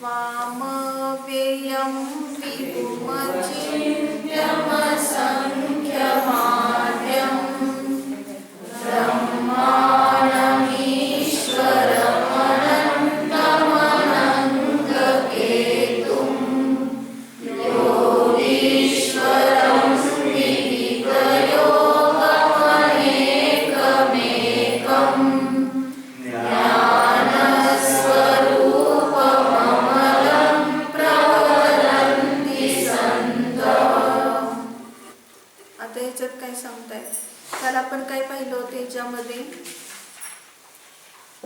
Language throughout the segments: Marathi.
त्वामव्ययं विभुमचिन्त्यमसङ्ख्यमाद्यं ब्रह्माणमीश्वरमनन्तमनन्तकेतुं योगीश्वरं विदितयोगमनेकमेकम् आता याच्यात काय सांगताय, काल आपण काय पाहिलं होतं याच्यामध्ये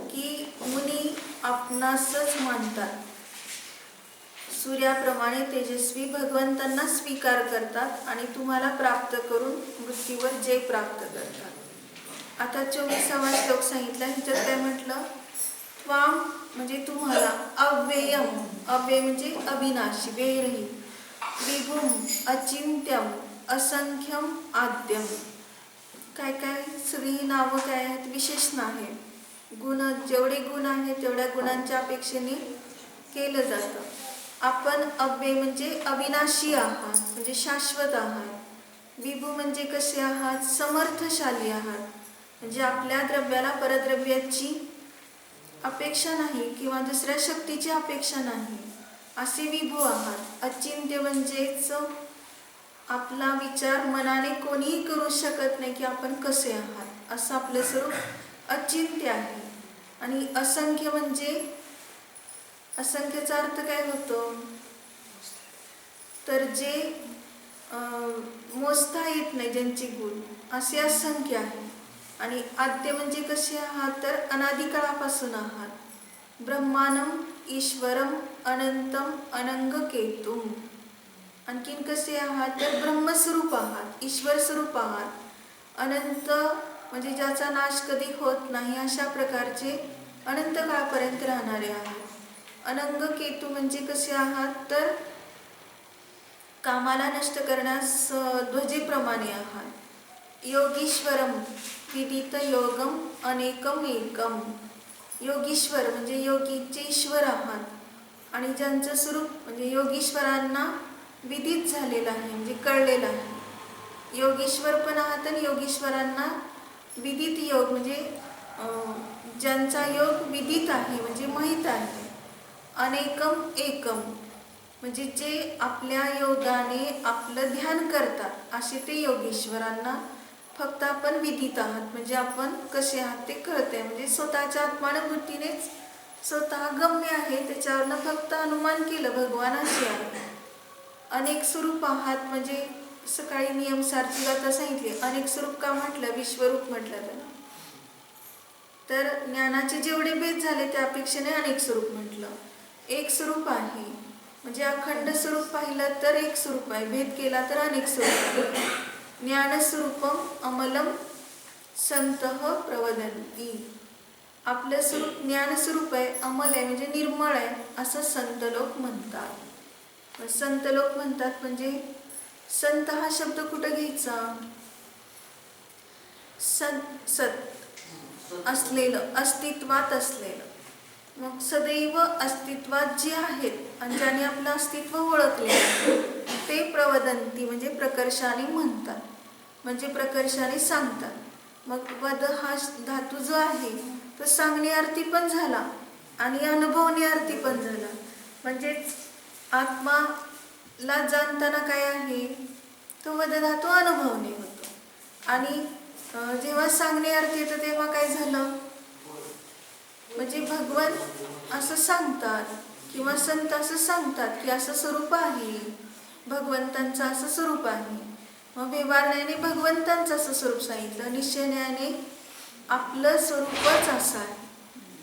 की मुनी आपणासच मानतात, सूर्याप्रमाणे तेजस्वी भगवंतांना स्वीकार करतात आणि तुम्हाला प्राप्त करून मृत्यूवर जय प्राप्त करतात. आता 24वा श्लोक सांगितला. ह्याच्यात काय म्हटलं, त्वाम म्हणजे तुम्हाला, अव्ययम अव्यय म्हणजे अविनाशी वेरही, विभुम अचिंत्यम असंख्यम आद्यम, काय काय सगळी नावं काय आहेत, विशेषण आहे. गुण जेवढे गुण आहेत तेवढ्या गुणांच्या अपेक्षेने केलं जातं. आपण अव्यय म्हणजे अविनाशी आहात, म्हणजे शाश्वत आहात. विभू म्हणजे कसे आहात, समर्थशाली आहात, म्हणजे आपल्या द्रव्याला परद्रव्याची अपेक्षा नाही किंवा दुसऱ्या शक्तीची अपेक्षा नाही, असे विभू आहात. अचिंत्य म्हणजेच आपला विचार मनाने कोणीही करू शकत नाही की आपण कसे आहात, असं आपलं स्वरूप अचिंत्य आहे. आणि असंख्य म्हणजे, असंख्यचा अर्थ काय होतो, तर जे मोजता येत नाही ज्यांचे गुण, असे असंख्य आहे. आणि आद्य म्हणजे कसे आहात, तर अनादिकाळापासून आहात. ब्रह्मानम ईश्वरम अनंतम अनंगकेतुम, आणखीन कसे आहात, तर ब्रह्मस्वरूप आहात, ईश्वर स्वरूप आहात. अनंत म्हणजे ज्याचा नाश कधी होत नाही, अशा प्रकारचे अनंत काळापर्यंत राहणारे आहात. अनंगकेतू म्हणजे कसे आहात, तर कामाला नष्ट करण्यास ध्वजेप्रमाणे आहात. योगीश्वरम विदित योगम अनेकम एकम, योगीश्वर म्हणजे योगीचे ईश्वर आहात आणि ज्यांचं स्वरूप म्हणजे योगीश्वरांना विदित झालेलं आहे, म्हणजे कळलेलं आहे. योगीश्वर पण आहात आणि योगीश्वरांना विदित योग म्हणजे ज्यांचा योग विदित आहे म्हणजे माहीत आहे. अनेकम एकम म्हणजे जे आपल्या योगाने आपलं ध्यान करतात, असे ते योगीश्वरांना फक्त आपण विदित आहात, म्हणजे आपण कसे आहात ते कळते, म्हणजे स्वतःच्या आत्मानुभूतीनेच स्वतः गम्य आहे, त्याच्यावरनं फक्त अनुमान केलं भगवान असे आहे. अनेक स्वरूप आहात म्हणजे सकाळी नियमसारची आता सांगितली. अनेक स्वरूप का म्हटलं, विश्वरूप म्हटलं त्याला, तर ज्ञानाचे जेवढे भेद झाले त्या अपेक्षेने अनेक स्वरूप म्हटलं. एक स्वरूप आहे म्हणजे अखंड स्वरूप पाहिलं तर एक स्वरूप आहे, भेद केला तर अनेक स्वरूप आहे. ज्ञानस्वरूपम अमलम संतः प्रवदन्ति, आपलं स्वरूप ज्ञानस्वरूप आहे, अमल आहे म्हणजे निर्मळ आहे, असं संत लोक म्हणतात. संत लोक म्हणतात म्हणजे संत हा शब्द कुठं घ्यायचा, सत असलेलं, अस्तित्वात असलेलं. मग सदैव अस्तित्वात जे आहेत आणि ज्याने आपलं अस्तित्व ओळखले ते प्रवदंती म्हणजे प्रकर्षाने म्हणतात, म्हणजे प्रकर्षाने सांगतात. मग वद हा धातू जो आहे तो सांगण्यार्थी पण झाला आणि अनुभवण्यार्थी पण झाला. म्हणजेच आत्माला जाणताना काय आहे, तो वद धातू अनुभवणे होतो. आणि जेव्हा सांगण्यार्थी येतं तेव्हा काय झालं, म्हणजे भगवान असं सांगतात किंवा संत असं सांगतात की असं स्वरूप आहे भगवंतांचं, असं स्वरूप आहे. मग व्यवहाराने भगवंतांचं असं स्वरूप सांगितलं, निश्चयाने आपलं स्वरूपच असं आहे.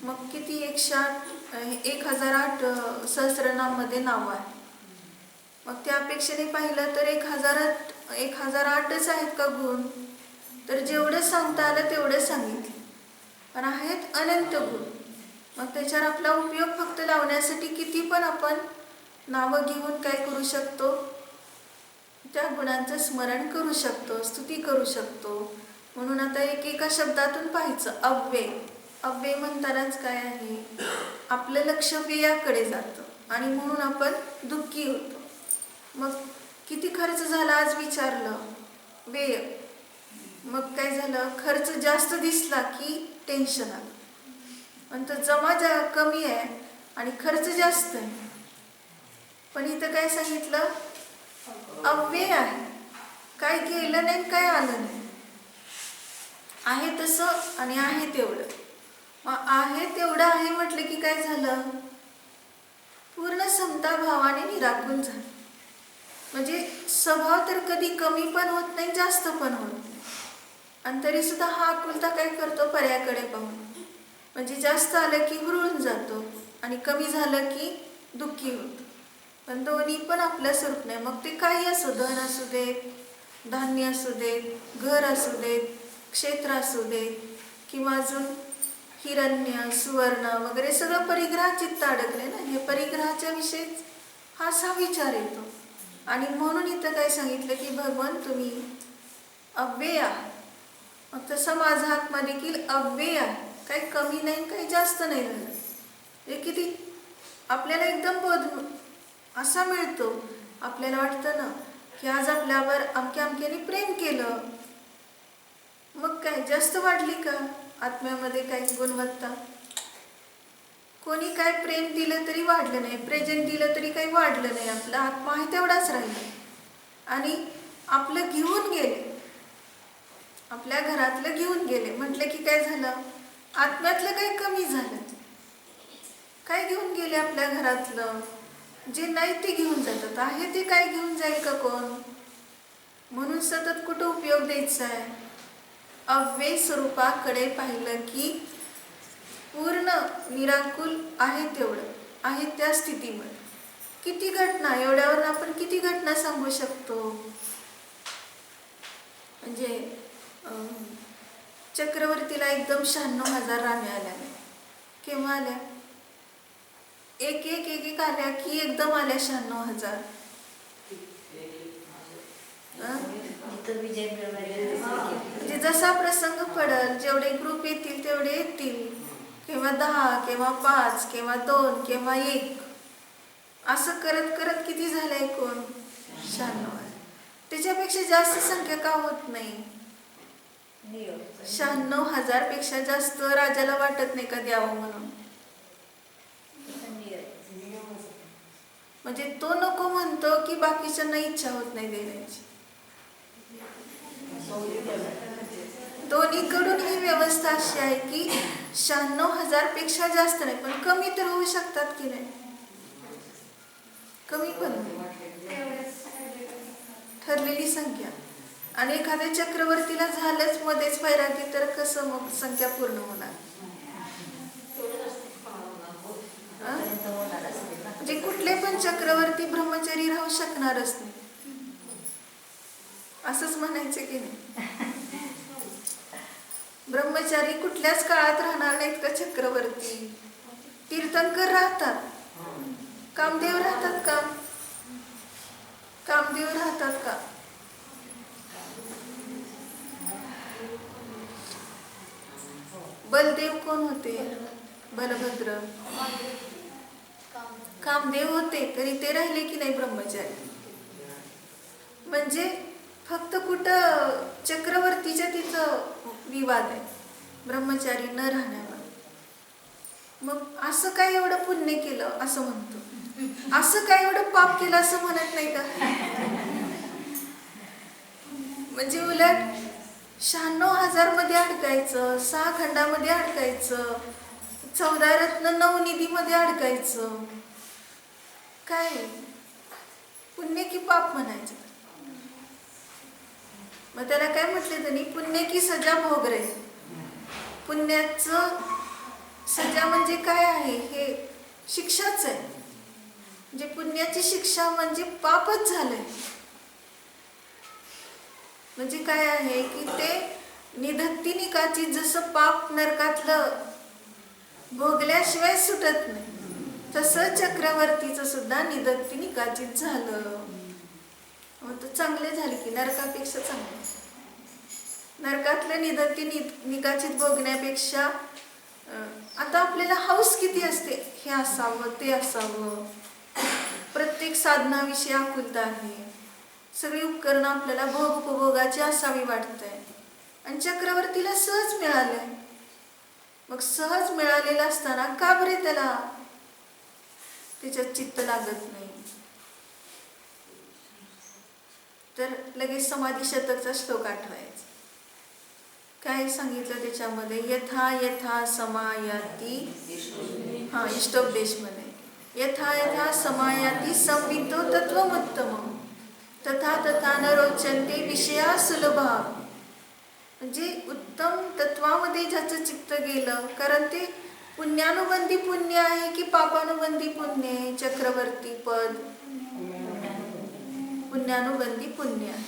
मग किती 1008 सहस्रनाममध्ये नावं आहे. मग त्या अपेक्षेने पाहिलं तर 1008च आहेत का गुण, तर जेवढं सांगता आलं तेवढं सांगितलं, पण आहेत अनंत गुण. मग त्याच्यावर आपला उपयोग फक्त लावण्यासाठी किती पण आपण नावं घेऊन काय करू शकतो, त्या गुणांचं स्मरण करू शकतो, स्तुती करू शकतो. म्हणून आता एका शब्दातून पाहायचं. अव्यय, अव्यय म्हणतानाच काय आहे, आपलं लक्ष व्ययाकडे जातं. आणि म्हणून आपण दुःखी होतो. मग किती खर्च झाला आज विचारलं, व्यय. मग काय झालं, खर्च जास्त दिसला की टेन्शन आलं. पण तो जमा कमी आहे आणि खर्च जास्त आहे. पण इथं काय सांगितलं, अव्यय आहे, काय गेलं नाही काय आलं नाही, आहे तसं आणि आहे तेवढं. मग आहे तेवढं आहे म्हटलं की काय झालं, पूर्ण समता भावाने निराकुल झालं. म्हणजे स्वभाव तर कधी कमी पण होत नाही, जास्त पण होत नाही. आणि तरी सुद्धा हा आकुलता काय करतो, पर्याकडे पाहून. म्हणजे जास्त आलं की हुरळून जातो आणि कमी झालं की दुःखी होतो. पण दोन्ही पण आपल्या स्वरूप नाही. मग ते काही असो, धन असू देत, धान्य असू देत, घर असू देत, क्षेत्र असू देत, किंवा अजून हिरण्य, सुवर्ण वगैरे सगळं परिग्रह चित्त अडकले ना. हे परिग्रहाच्या विषयीच हा असा विचार येतो. आणि म्हणून इथं काय सांगितलं की भगवान तुम्ही अव्यय आहात. मग तसं माझा आत्मा देखील अव्यय आहे, काही कमी नाही काही जास्त नाही झालं. हे किती आपल्याला एकदम बोध असा मिळतो. आपल्याला वाटतं ना की आज आपल्यावर अमक्या अमक्याने प्रेम केलं, मग काय जास्त वाढली का आत्म्यामध्ये काही गुणवत्ता. कोणी काय प्रेम दिलं तरी वाढलं नाही, प्रेझेंट दिलं तरी काही वाढलं नाही. आपला आत्मा आहे तेवढाच राहिला. आणि आपलं घेऊन गेले, आपल्या घरातलं घेऊन गेले म्हटलं की काय झालं, आत्म्यातलं काही कमी झालं. काय घेऊन गेले आपल्या घरातलं, जे नाही ते घेऊन जातात. आहे ते काय घेऊन जाईल का कोण. म्हणून सतत कुठं उपयोग द्यायचा आहे, अव्यय स्वरूपाकडे पाहिलं की पूर्ण निराकुल आहे तेवढं आहे त्या स्थितीमध्ये. किती घटना, एवढ्यावर आपण किती घटना सांगू शकतो. म्हणजे चक्रवर्तीला एकदम 96,000 राण्या आल्या. केव्हा आल्या, एक एक एक एक आल्या की एकदम आल्या 96,000. म्हणजे जसा प्रसंग पडल, जेवढे ग्रुप येतील तेवढे येतील, केव्हा 10 केव्हा 5 केव्हा 2 केव्हा 1, असं करत करत किती झालंय एकूण 96,000. त्याच्यापेक्षा जास्त संख्या का होत नाही. 96,000 पेक्षा जास्त राजाला वाटत नाही का द्यावं म्हणून. म्हणजे तो नको म्हणतो की बाकीच्यांना इच्छा होत नाही देण्याची. दोन्हीकडून ही व्यवस्था अशी आहे की 96,000 पेक्षा जास्त नाही, पण कमी तर होऊ शकतात की नाही. कमी पण ठरलेली संख्या. आणि एखाद्या चक्रवर्तीला झालंच मध्येच वैरागी, तर कसं मग संख्या पूर्ण होणार. म्हणजे कुठले पण चक्रवर्ती ब्रह्मचारी राहू शकणारच नाही, असंच म्हणायचं की नाही. ब्रह्मचारी कुठल्याच काळात राहणार नाहीत का चक्रवर्ती. तीर्थंकर राहतात, कामदेव राहतात का, कामदेव राहतात का. बलदेव कोण होते, बलभद्र. कामदेव होते तरी ते राहिले की नाही ब्रह्मचारी. म्हणजे फक्त कुठं चक्रवर्तीच्या तिथं विवाद आहे ब्रह्मचारी न राहण्यावर. मग असं काय एवढं पुण्य केलं असं म्हणतो, असं काय एवढं पाप केलं असं म्हणत नाही का. म्हणजे उलट 96,000 मध्ये अडकायचं, 6 खंडामध्ये अडकायचं, 14 रत्न 9 निधीमध्ये अडकायचं. काय पुण्य की पाप म्हणायचं. मग त्याला काय म्हटले त्यांनी, पुण्य की सजा भोग रे. पुण्याचं सजा म्हणजे काय आहे, हे शिक्षाच आहे. म्हणजे पुण्याची शिक्षा म्हणजे पापच झालंय. म्हणजे काय आहे की ते निधत्ती निकाची, जसं पाप नरकातलं भोगल्याशिवाय सुटत नाही, तसं चक्रवर्तीचं सुद्धा निधत्ती निकाचित झालं. मग तर चांगले झाले की नरकापेक्षा चांगले. नरकातलं निधत्ती निकाचित भोगण्यापेक्षा आता आपल्याला हौस किती असते, हे असावं ते असावं, प्रत्येक साधनाविषयी आकुलता आहे, सगळी उपकरणं आपल्याला भोग उपभोगाची असावी वाटतंय आणि चक्रवर्तीला सहज मिळालंय. मग सहज मिळालेलं असताना का बरे त्याच्यात चित्त लागत नाही? तर लगेच समाधी शतकचा श्लोक आठवायचा. काय सांगितलं त्याच्यामध्ये? यथा यथा समायाती, इष्टोपदेशमध्ये, यथा यथा समायाती संवितो तत्वमुत्तमम् तथा तथा न रोचन्ते विषया सुलभा. म्हणजे उत्तम तत्वामध्ये ज्याचं चित्त गेलं, कारण ते पुण्यानुबंधी पुण्य आहे की पापानुबंधी पुण्य आहे? चक्रवर्ती पद पुण्यानुबंधी पुण्य आहे.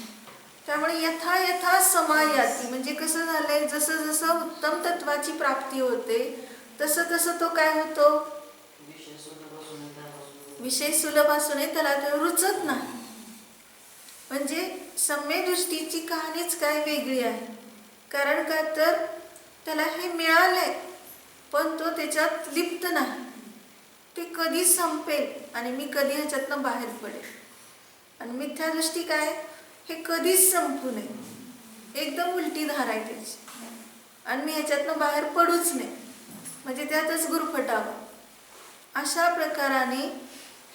त्यामुळे यथा यथा समायाती म्हणजे कसं झालंय, जसं जसं उत्तम तत्वाची प्राप्ती होते तसं तसं तो काय होतो? विषय सुलभ असूनही त्याला ते रुचत नाही. म्हणजे सम्य दृष्टीची कहाणीच काय वेगळी आहे. कारण का तर त्याला हे मिळालंय पण तो त्याच्यात लिप्त नाही. ते कधी संपेल आणि मी कधी ह्याच्यातनं बाहेर पडेल. आणि मिथ्या दृष्टी काय, हे कधीच संपू नये, एकदम उलटी धार आहे त्याची, आणि मी ह्याच्यातनं बाहेर पडूच नये, म्हणजे त्यातच गुरफटावं. अशा प्रकाराने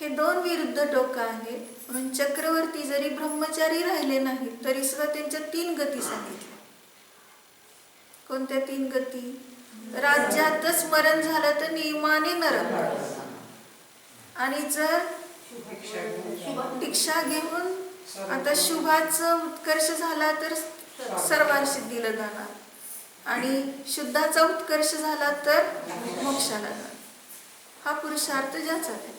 हे दोन विरुद्ध टोकं आहेत. म्हणून चक्रवर्ती जरी ब्रह्मचारी राहिले नाहीत तरी सुद्धा त्यांच्या 3 गती सांगितल्या. कोणत्या 3 गती? राज्यातच मरण झालं तर नियमाने नरक, आणि जर दीक्षा घेऊन आता शुभाचा उत्कर्ष झाला तर सर्वांसिद्धीला जाणार, आणि शुद्धाचा उत्कर्ष झाला तर मोक्षाला जाणार. हा पुरुषार्थ ज्याचा आहे.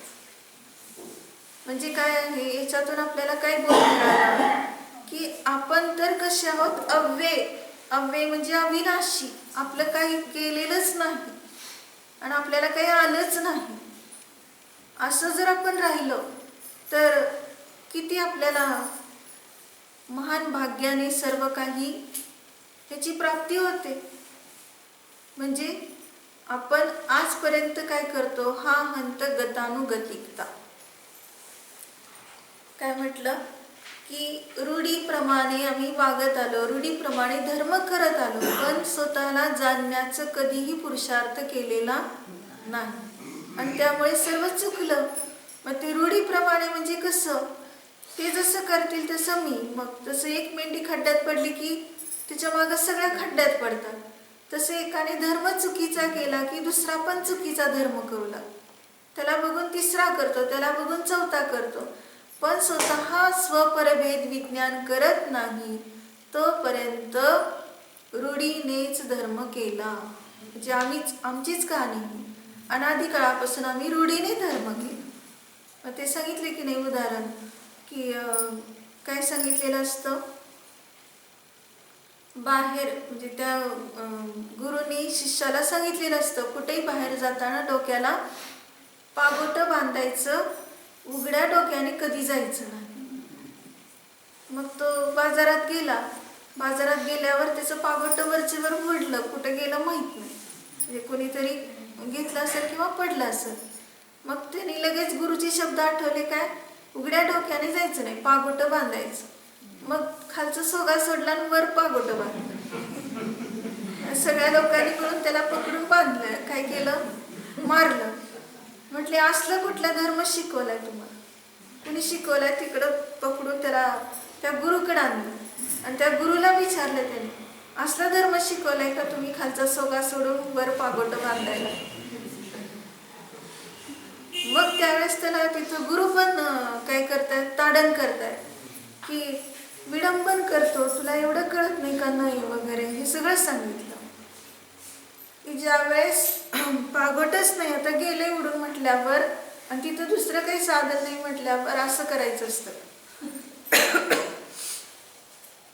म्हणजे काय आहे याच्यातून आपल्याला काय बोध मिळाला की आपण तर कसे आहोत? अव्यय. अव्यय म्हणजे अविनाशी. आपलं काही केलेलंच नाही आणि आपल्याला काही आलंच नाही. असं जर आपण राहिलो तर किती आपल्याला महान भाग्याने सर्व काही ह्याची प्राप्ती होते. म्हणजे आपण आजपर्यंत काय करतो? हा हंत गतानुगतिकता. काय म्हटलं की रूढीप्रमाणे आम्ही वागत आलो, रूढीप्रमाणे धर्म करत आलो, पण स्वतःला जाणण्याचं कधीही पुरुषार्थ केलेला नाही, आणि त्यामुळे सर्व चुकलं. मग ते रूढीप्रमाणे म्हणजे कसं? ते जसं करतील तसं मी. मग तसं एक मेंढी खड्ड्यात पडली की तिच्या मागं सगळ्या खड्ड्यात पडतात. तसे एकाने धर्म चुकीचा केला की दुसरा पण चुकीचा धर्म करू लागतो. त्याला बघून तिसरा करतो, त्याला बघून चौथा करतो, पण स्वतः स्वपरभेद विज्ञान करत नाही तोपर्यंत रूढीनेच धर्म केला. म्हणजे आमचीच कहाणी, अनादी काळापासून आम्ही रूढीने धर्म केला. मग ते सांगितले की नाही उदाहरण, की काय सांगितलेलं असतं? बाहेर म्हणजे त्या गुरुनी शिष्याला सांगितलेलं असतं कुठेही बाहेर जाताना डोक्याला पागोटं बांधायचं, उघड्या डोक्याने कधी जायचं नाही. मग तो बाजारात गेला. बाजारात गेल्यावर त्याचं पागोटं वरचेवर उडलं, कुठं गेलं माहीत नाही. म्हणजे कोणीतरी घेतलं असेल किंवा पडलं असेल. मग त्यांनी लगेच गुरुचे शब्द आठवले, काय? उघड्या डोक्याने जायचं नाही, पागोटं बांधायचं. मग खालचं सोगा सोडला आणि वर पागोटं बांधलं. सगळ्या लोकांनी मिळून त्याला पकडून बांधलं. काय केलं? मारलं. म्हटले असलं कुठला धर्म शिकवलाय तुम्हाला? कुणी शिकवलाय? तिकडं पकडून त्याला त्या गुरुकडे आणलं आणि त्या गुरुला विचारलं त्याने, असला धर्म शिकवलाय का तुम्ही खालचा सोगा सोडून वर पागोटं बांधायला? मग त्यावेळेस त्याला तिथं गुरु पण काय करतायत? ताडण करतायत की विडंबन करतो, तुला एवढं कळत नाही का? नाही वगैरे हे सगळं सांगितलं. की ज्यावेळेस पागोटच नाही, आता गेले उडून म्हटल्यावर, आणि तिथं दुसरं काही साधन नाही म्हटल्यावर असं करायचं असतं.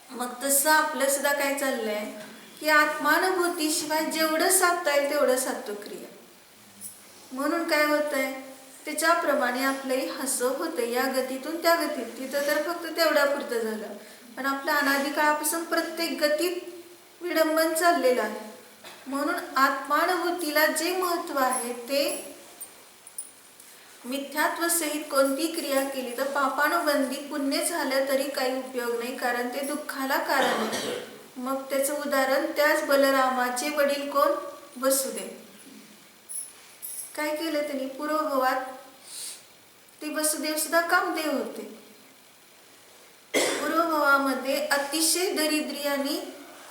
मग तसं आपलं सुद्धा काय चाललंय की आत्मानुभूतीशिवाय जेवढं साधता येईल तेवढं साधतो क्रिया. म्हणून काय होतंय? त्याच्याप्रमाणे आपलंही हसं होतं या गतीतून त्या गतीत. तिथं तर फक्त तेवढ्या पुरतं झालं, पण आपल्या अनादी काळापासून प्रत्येक गतीत विडंबन चाललेलं आहे. म्हणून आत्मानुभूतीला जे महत्त्व आहे ते मिथ्यात्व सहित कोणती क्रिया केली तर पापानुबंधी पुण्य झालं तरी काही उपयोग नाही, कारण ते दुःखाला कारण आहे. मग त्याचं उदाहरण त्याच बलरामाचे वडील कोण? वसुदेव. काय केलं त्यांनी पूर्वभवात? ते वसुदेव सुद्धा कामदेव होते. पूर्वभवामध्ये अतिशय दरिद्री आणि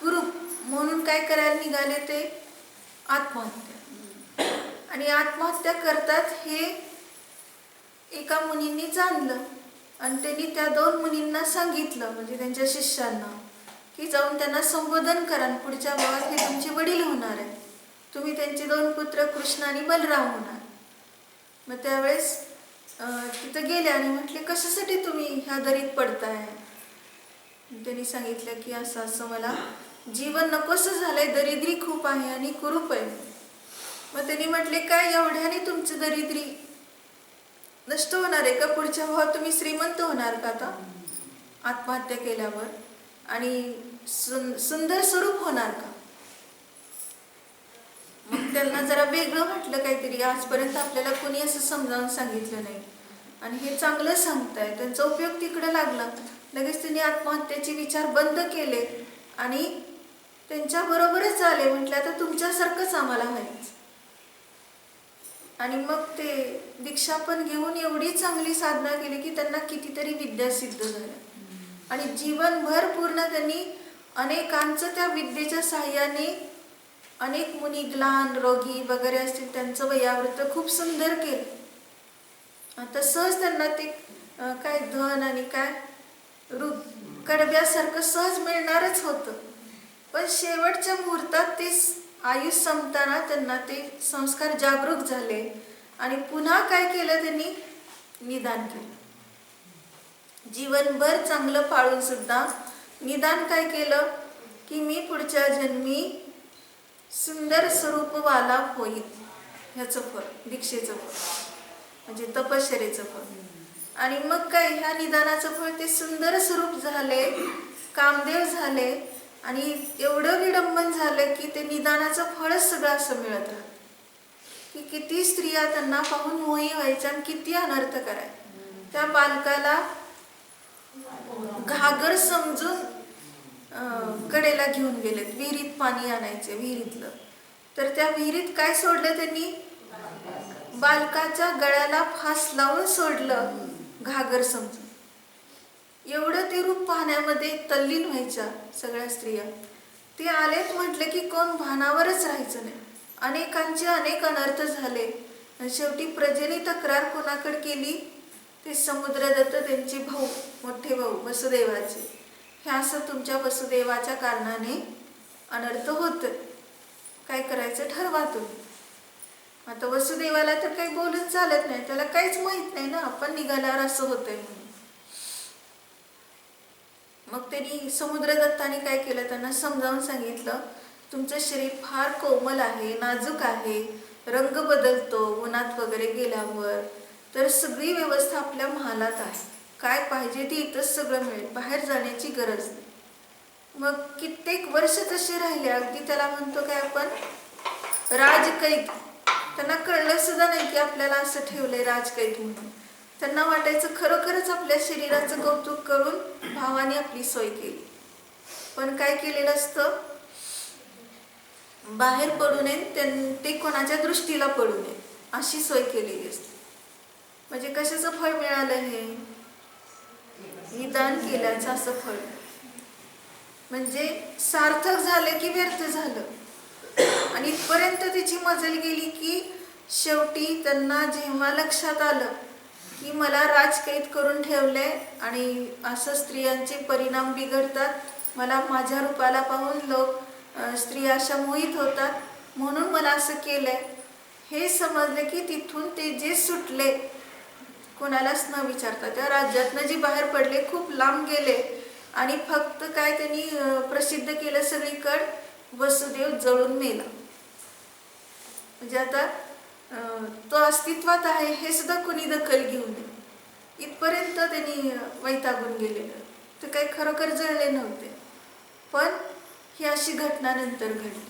कुरूप म्हणून काय करायला निघाले? ते आत्महत्या. आणि आत्महत्या करतात हे एका मुनींनी जाणलं आणि त्यांनी त्या 2 मुनींना सांगितलं, म्हणजे त्यांच्या शिष्यांना, की जाऊन त्यांना संबोधन करा, पुढच्या भावात हे तुमचे वडील होणार आहे, तुम्ही त्यांचे 2 पुत्र कृष्ण आणि बलराम होणार. मग त्यावेळेस तिथं गेले आणि म्हटले, कशासाठी तुम्ही ह्या दरीत पडताय? त्यांनी सांगितलं की असं असं मला जीवन नकोसं झालंय, दरिद्री खूप आहे आणि कुरूप आहे. मग त्यांनी म्हटले, काय एवढ्याने तुमची दरिद्री नष्ट होणार आहे का? पुढच्या भावात तुम्ही श्रीमंत होणार का आता आत्महत्या केल्यावर? आणि सुंदर स्वरूप होणार का? मग त्यांना जरा वेगळं वाटलं काहीतरी, आजपर्यंत आपल्याला कोणी असं समजावून सांगितलं नाही आणि हे चांगलं सांगताय. त्यांचा उपयोग तिकडे लागला. लगेच त्यांनी आत्महत्येचे विचार बंद केले आणि त्यांच्या बरोबरच आले. म्हटलं, आता तुमच्यासारखंच आम्हाला व्हायचं. आणि मग ते दीक्षा पण घेऊन एवढी चांगली साधना केली की त्यांना कितीतरी विद्या सिद्ध झाल्या आणि जीवनभर पूर्ण त्यांनी अनेकांचं त्या विद्येच्या साहाय्याने, अनेक मुनी ग्लान रोगी वगैरे असतील त्यांचं वयावृत्त खूप सुंदर केलं. आता सहज त्यांना ते काय धन आणि काय रूप कडव्यासारखं सहज मिळणारच होतं. पण शेवटच्या मुहूर्तात ते आयुष संपताना त्यांना ते संस्कार जागरूक झाले आणि पुन्हा काय केलं? त्यांनी निदान केलं. जीवनभर चांगलं पाळून सुद्धा निदान काय केलं? की मी पुढच्या जन्मी सुंदर स्वरूपवाला होईल. ह्याचं फळ, दीक्षेचं फळ म्हणजे तपश्चर्येचं फळ. आणि मग काय, ह्या निदानाचं फळ ते सुंदर स्वरूप झाले, कामदेव झाले आणि एवढं विडंबन झालं की ते निदानाचं फळच सगळं असं मिळत राहतं की किती स्त्रिया त्यांना पाहून मोही व्हायच्या आणि किती अनर्थ कराय. त्या बालकाला घागर समजून कडेला घेऊन गेलेत, विहिरीत पाणी आणायचे विहिरीतलं. तर त्या विहिरीत काय सोडलं त्यांनी? बालकाच्या गळ्याला फास लावून सोडलं घागर समजून. एवढं ते रूप पाहण्यामध्ये तल्लीन व्हायच्या सगळ्या स्त्रिया. ते आलेत म्हटलं की कोण भानावरच राहायचं नाही. अनेकांचे अनेक अनर्थ झाले आणि शेवटी प्रजेने तक्रार कोणाकडे केली? ते समुद्रदत्त, त्यांचे भाऊ, मोठे भाऊ वसुदेवाचे. हे असं तुमच्या वसुदेवाच्या कारणाने अनर्थ होत, काय करायचं ठरवा तुम्ही. आता वसुदेवाला तर काही बोलून चालत नाही, त्याला काहीच माहित नाही ना आपण निघाल्यावर असं होतंय म्हणून. मग त्यांनी समुद्रदत्ताने काय केलं? त्यांना समजावून सांगितलं, तुमचं शरीर फार कोमल आहे, नाजूक आहे, रंग बदलतो उन्हात वगैरे गेल्यावर, तर सगळी व्यवस्था आपल्या महालात आहे, काय पाहिजे ते इथंच सगळं मिळेल, बाहेर जाण्याची गरज नाही. मग कित्येक वर्ष तसे राहिले, अगदी त्याला म्हणतो काय आपण राजकैद. त्यांना कळलं सुद्धा नाही की आपल्याला असं ठेवलंय राजकैद म्हणून. त्यांना वाटायचं खरोखरच आपल्या शरीराचं कौतुक करून भावाने आपली सोय केली. पण काय केलेलं असतं? बाहेर पडू नये, ते कोणाच्या दृष्टीला पडू नये अशी सोय केलेली असते. म्हणजे कशाचं फळ मिळालं? हे निदान केल्याचं असं फळ. म्हणजे सार्थक झालं की व्यर्थ झालं. आणि इथपर्यंत तिची मजल गेली की शेवटी त्यांना जेव्हा लक्षात आलं की मला राजकैद करून ठेवले आणि असं स्त्रियांचे परिणाम बिघडतात, मला माझ्या रूपाला पाहून लोक स्त्रिया अशा मोहित होतात म्हणून मला असं केलंय, हे समजले की तिथून ते जे सुटले, कोणालाच न विचारता त्या राज्यातनं जे बाहेर पडले, खूप लांब गेले आणि फक्त काय त्यांनी प्रसिद्ध केलं सगळीकडे, वसुदेव जळून मेला. म्हणजे आता तो अस्तित्वात आहे हे सुद्धा कोणी दखल घेऊ नये इथपर्यंत त्यांनी वैतागून गेलेलं. ते काही खरोखर जळले नव्हते, पण ही अशी घटना नंतर घडली.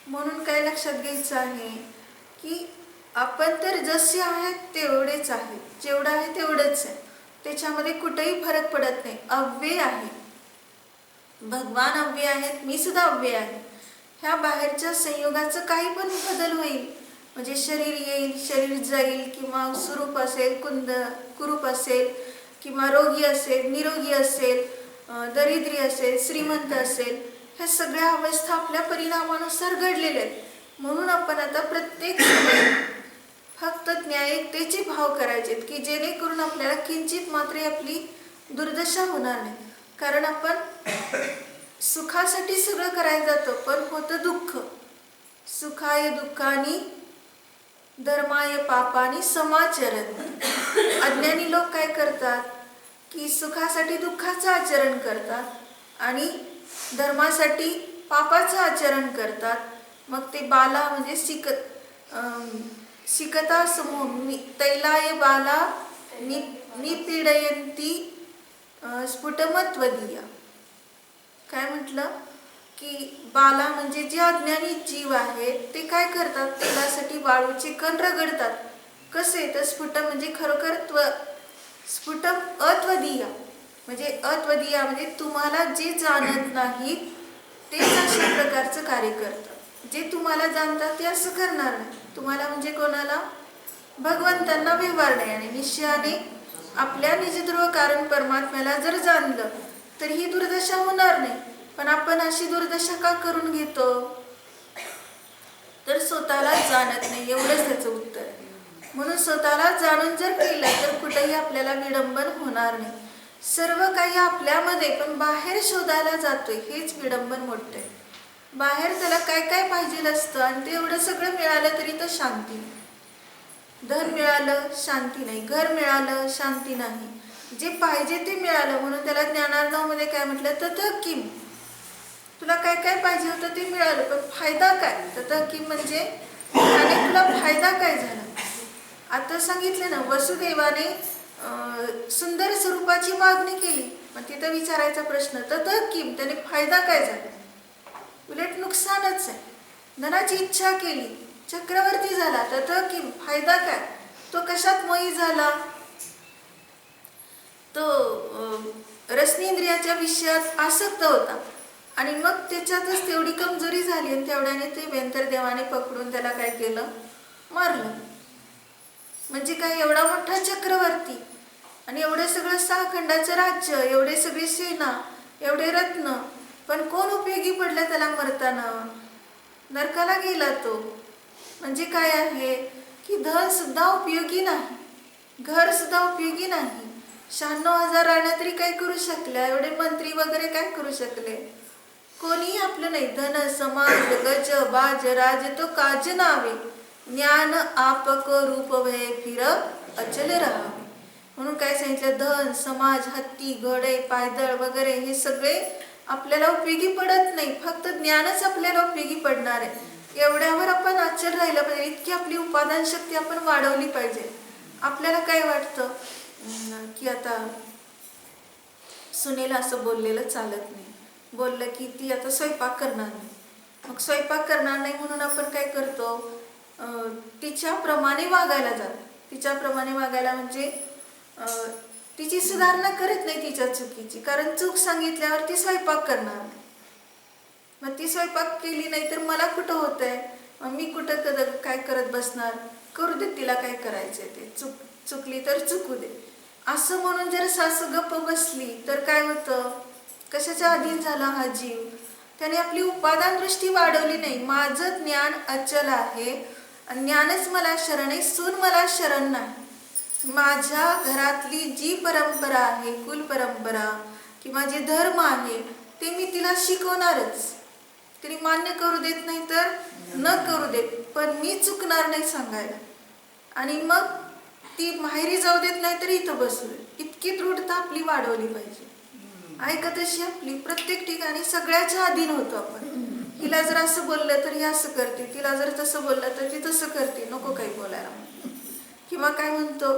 म्हणून काय लक्षात घ्यायचं आहे की आपण तर जसे आहेत तेवढेच आहे, जेवढं आहे तेवढंच आहे, त्याच्यामध्ये कुठेही फरक पडत नाही. अव्यय आहे, भगवान अव्यय आहेत, मी सुद्धा अव्यय आहे. ह्या बाहेरच्या संयोगाचं काही पण बदल होईल, म्हणजे शरीर येईल, शरीर जाईल, किंवा सुरूप असेल, कुरूप असेल, किंवा रोगी असेल, निरोगी असेल, दरिद्री असेल, श्रीमंत असेल, ह्या सगळ्या अवस्था आपल्या परिणामानुसार घडलेल्या आहेत. म्हणून आपण आता प्रत्येक समय फक्त न्यायिकतेचे भाव करायचे, की जेणेकरून आपल्याला किंचित मात्र आपली दुर्दशा होणार नाही. कारण आपण सुखासाठी सगळं करायला जातो, पण होतं दुःख. सुखाय दुःखानी धर्माय पापानी समाचरण. अज्ञानी लोक काय करतात की सुखासाठी दुःखाचं आचरण करतात आणि धर्मासाठी पापाचं आचरण करतात. मग ते बाला म्हणजे शिकता समूह तैलाय बाला निपीडयंती स्फुटमत्वदीया. काय म्हटलं की बाला म्हणजे जे अज्ञानी जीव आहेत ते काय करतात, तेलासाठी वाळूचे कण रगडतात. कसे तर स्फुट म्हणजे खरोखर स्फुटम अत्वदीया, म्हणजे अत्वदीया म्हणजे तुम्हाला जे जाणत नाही तेच अशा प्रकारचं कार्य करतात. जे तुम्हाला जाणतात ते असं करणार नाही. तुम्हाला म्हणजे कोणाला, भगवंतांना व्यवहार नाही. आणि निश्चयाने आपल्या निजध्रुव कारण परमात्म्याला जर जाणलं तर ही दुर्दशा होणार नाही. पण आपण अशी दुर्दशा का करून घेतो, तर स्वतःला जाणत नाही, एवढंच त्याचं उत्तर आहे. म्हणून स्वतःला जाणून जर केलं तर कुठेही आपल्याला विडंबन होणार नाही. सर्व काही आपल्यामध्ये, पण बाहेर शोधायला जातोय, हेच विडंबन मोठं आहे. बाहेर त्याला काय काय पाहिजे असतं आणि ते एवढं सगळं मिळालं तरी तर शांती नाही. धन मिळालं शांती नाही, घर मिळालं शांती नाही, जे पाहिजे ते मिळालं म्हणून त्याला ज्ञानार्णवमध्ये काय म्हटलं, तत किम. तुला काय काय पाहिजे होतं ते मिळालं, पण फायदा काय, तत किम म्हणजे त्याने तुला फायदा काय झाला. आता सांगितलं ना, वसुदेवाने सुंदर स्वरूपाची मागणी केली, पण तिथं विचारायचा प्रश्न, तत किम, त्याने फायदा काय झाला. उलट नुकसानच आहे. धनाची इच्छा केली, चक्रवर्ती झाला, तत किम, फायदा काय. तो कशात मोही झाला, तो रसनेंद्रियाच्या विषयात आसक्त होता आणि मग त्याच्यातच तेवढी कमजोरी झाली आणि तेवढ्याने ते वेंतरदेवाने पकडून त्याला काय केलं, मारलं. म्हणजे काय, एवढा मोठा चक्रवर्ती आणि एवढं सगळं 6 खंडाचं राज्य, एवढे सगळी सेना, एवढे रत्न, पण कोण उपयोगी पडलं त्याला मरताना, नरकाला गेला तो. म्हणजे काय आहे की धन सुद्धा उपयोगी नाही, घर सुद्धा उपयोगी नाही. 96,000 राण्या तरी काय करू शकल्या, एवढे मंत्री वगैरे काय करू शकले, कोणीही आपलं नाही. धन समाज गज बाज राज तो काज नावे, ज्ञान आपक रूप भय फिर अचल राहावे. म्हणून काय सांगितलं, धन समाज हत्ती घोडे पायदळ वगैरे हे सगळे आपल्याला उपयोगी पडत नाही, फक्त ज्ञानच आपल्याला उपयोगी पडणार आहे. एवढ्यावर आपण अचल राहिलं पाहिजे, इतकी आपली उपादान शक्ती आपण वाढवली पाहिजे. आपल्याला काय वाटतं की आता सुनेला असं बोललेलं चालत नाही, बोललं की ती आता स्वयंपाक करणार नाही, मग स्वयंपाक करणार नाही म्हणून आपण काय करतो, तिच्याप्रमाणे वागायला जातो. तिच्याप्रमाणे वागायला म्हणजे तिची सुधारणा करत नाही तिच्या चुकीची, कारण चूक सांगितल्यावर ती स्वयंपाक करणार नाही. मग ती स्वयंपाक केली नाही तर मला कुठं होत आहे, मग मी कुठं काय करत बसणार, करू दे तिला काय करायचं ते, चुकली तर चुकू दे असं म्हणून जर सासू गप्प बसली तर काय होतं, कशाच्या अधीन झाला हा जीव. त्याने आपली उपादान दृष्टी वाढवली नाही. माझं ज्ञान अचल आहे, ज्ञानच मला शरण आहे, सून मला शरण नाही. माझ्या घरातली जी परंपरा आहे, कुल परंपरा किंवा जे धर्म आहे ते मी तिला शिकवणारच. तरी मान्य करू देत नाही तर न करू देत, पण मी चुकणार नाही सांगायला. आणि मग ती माहेरी जाऊ देत नाही तरी इथं बसू दे. इतकी दृढता आपली वाढवली पाहिजे. ऐकतशी आपली प्रत्येक ठिकाणी सगळ्याच्या अधीन होतो आपण. हिला जर असं बोललं तर ही असं करते, तिला जर तसं बोललं तर ती तसं करते, नको काही बोलायला. किंवा काय म्हणतो,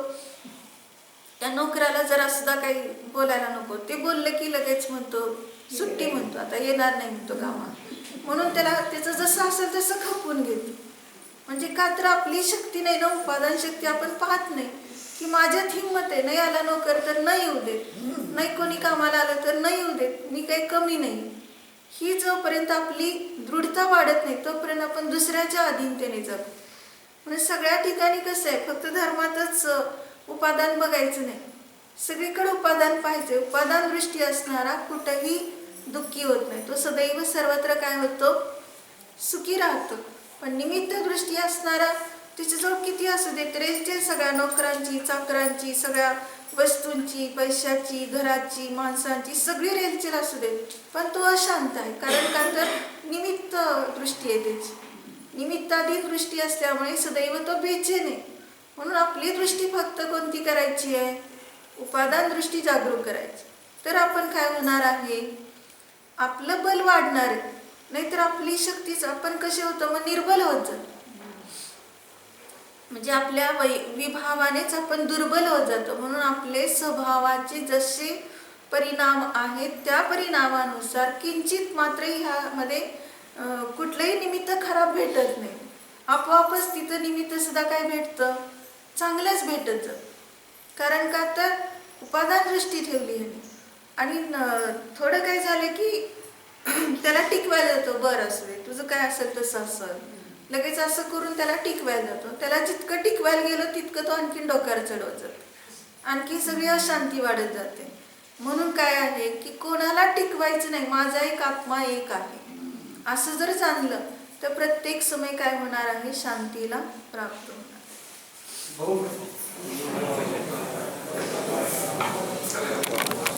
त्या नोकराला जरा सुद्धा काही बोलायला नको, ते बोललं की लगेच म्हणतो सुट्टी, म्हणतो आता येणार नाही म्हणतो कामात, म्हणून त्याला त्याचं जसं असेल तसं खपवून घेतो. म्हणजे का तर आपली शक्ती नाही ना, उपादान शक्ती आपण पाहत नाही की माझ्यात हिंमत आहे, नाही आला नोकर तर नाही येऊ देत, नाही कोणी कामाला आलं तर नाही येऊ देत, मी काही कमी नाही. ही जोपर्यंत आपली दृढता वाढत नाही तोपर्यंत आपण दुसऱ्याच्या अधीनतेने जातो. म्हणजे सगळ्या ठिकाणी कसं आहे, फक्त धर्मातच उपादान बघायचं नाही, सगळीकडे उपादान पाहिजे. उपादान दृष्टी असणारा कुठंही दुःखी होत नाही, तो सदैव सर्वत्र काय होतो, सुखी राहतो. पण निमित्त दृष्टी असणारा तिच्याजवळ किती असू दे, रेलचेल सगळ्या नोकरांची, चाकरांची, सगळ्या वस्तूंची, पैशाची, घराची, माणसांची सगळी रेलचेल असू दे, पण तो अशांत आहे. कारण का तर निमित्त दृष्टी आहे त्याची, निमित्ताधीन दृष्टी असल्यामुळे सदैव तो बेचैन आहे. म्हणून आपली दृष्टी फक्त कोणती करायची आहे, उपादान दृष्टी जागरूक करायची. तर आपण काय होणार आहे, आपलं बल वाढणार आहे. नाहीतर आपली शक्तीच आपण कसे होतो, मग निर्बल होत जातो. म्हणजे आपल्या विभावानेच आपण दुर्बल होत जातो. म्हणून आपले स्वभावाचे जसे परिणाम आहेत त्या परिणामानुसार किंचित मात्र ह्यामध्ये कुठलंही निमित्त खराब भेटत नाही. आपोआपच तिथं निमित्त सुद्धा काय भेटतं, चांगलंच भेटत जातं. कारण का तर उपादान दृष्टी ठेवली आहे. आणि थोडं काय झालं की त्याला टिकवायला जातो, बरं असू दे तुझं काय असेल तसं असेल, लगेच असं करून त्याला टिकवायला जातो. त्याला जितकं टिकवायला गेलं तितकं तो आणखीन डोक्यावर चढवत जातो, आणखी सगळी अशांती वाढत जाते. म्हणून काय आहे की कोणाला टिकवायचं नाही, माझा एक आत्मा एक आहे असं जर जाणलं तर प्रत्येक समय काय होणार आहे, शांतीला प्राप्त होणार.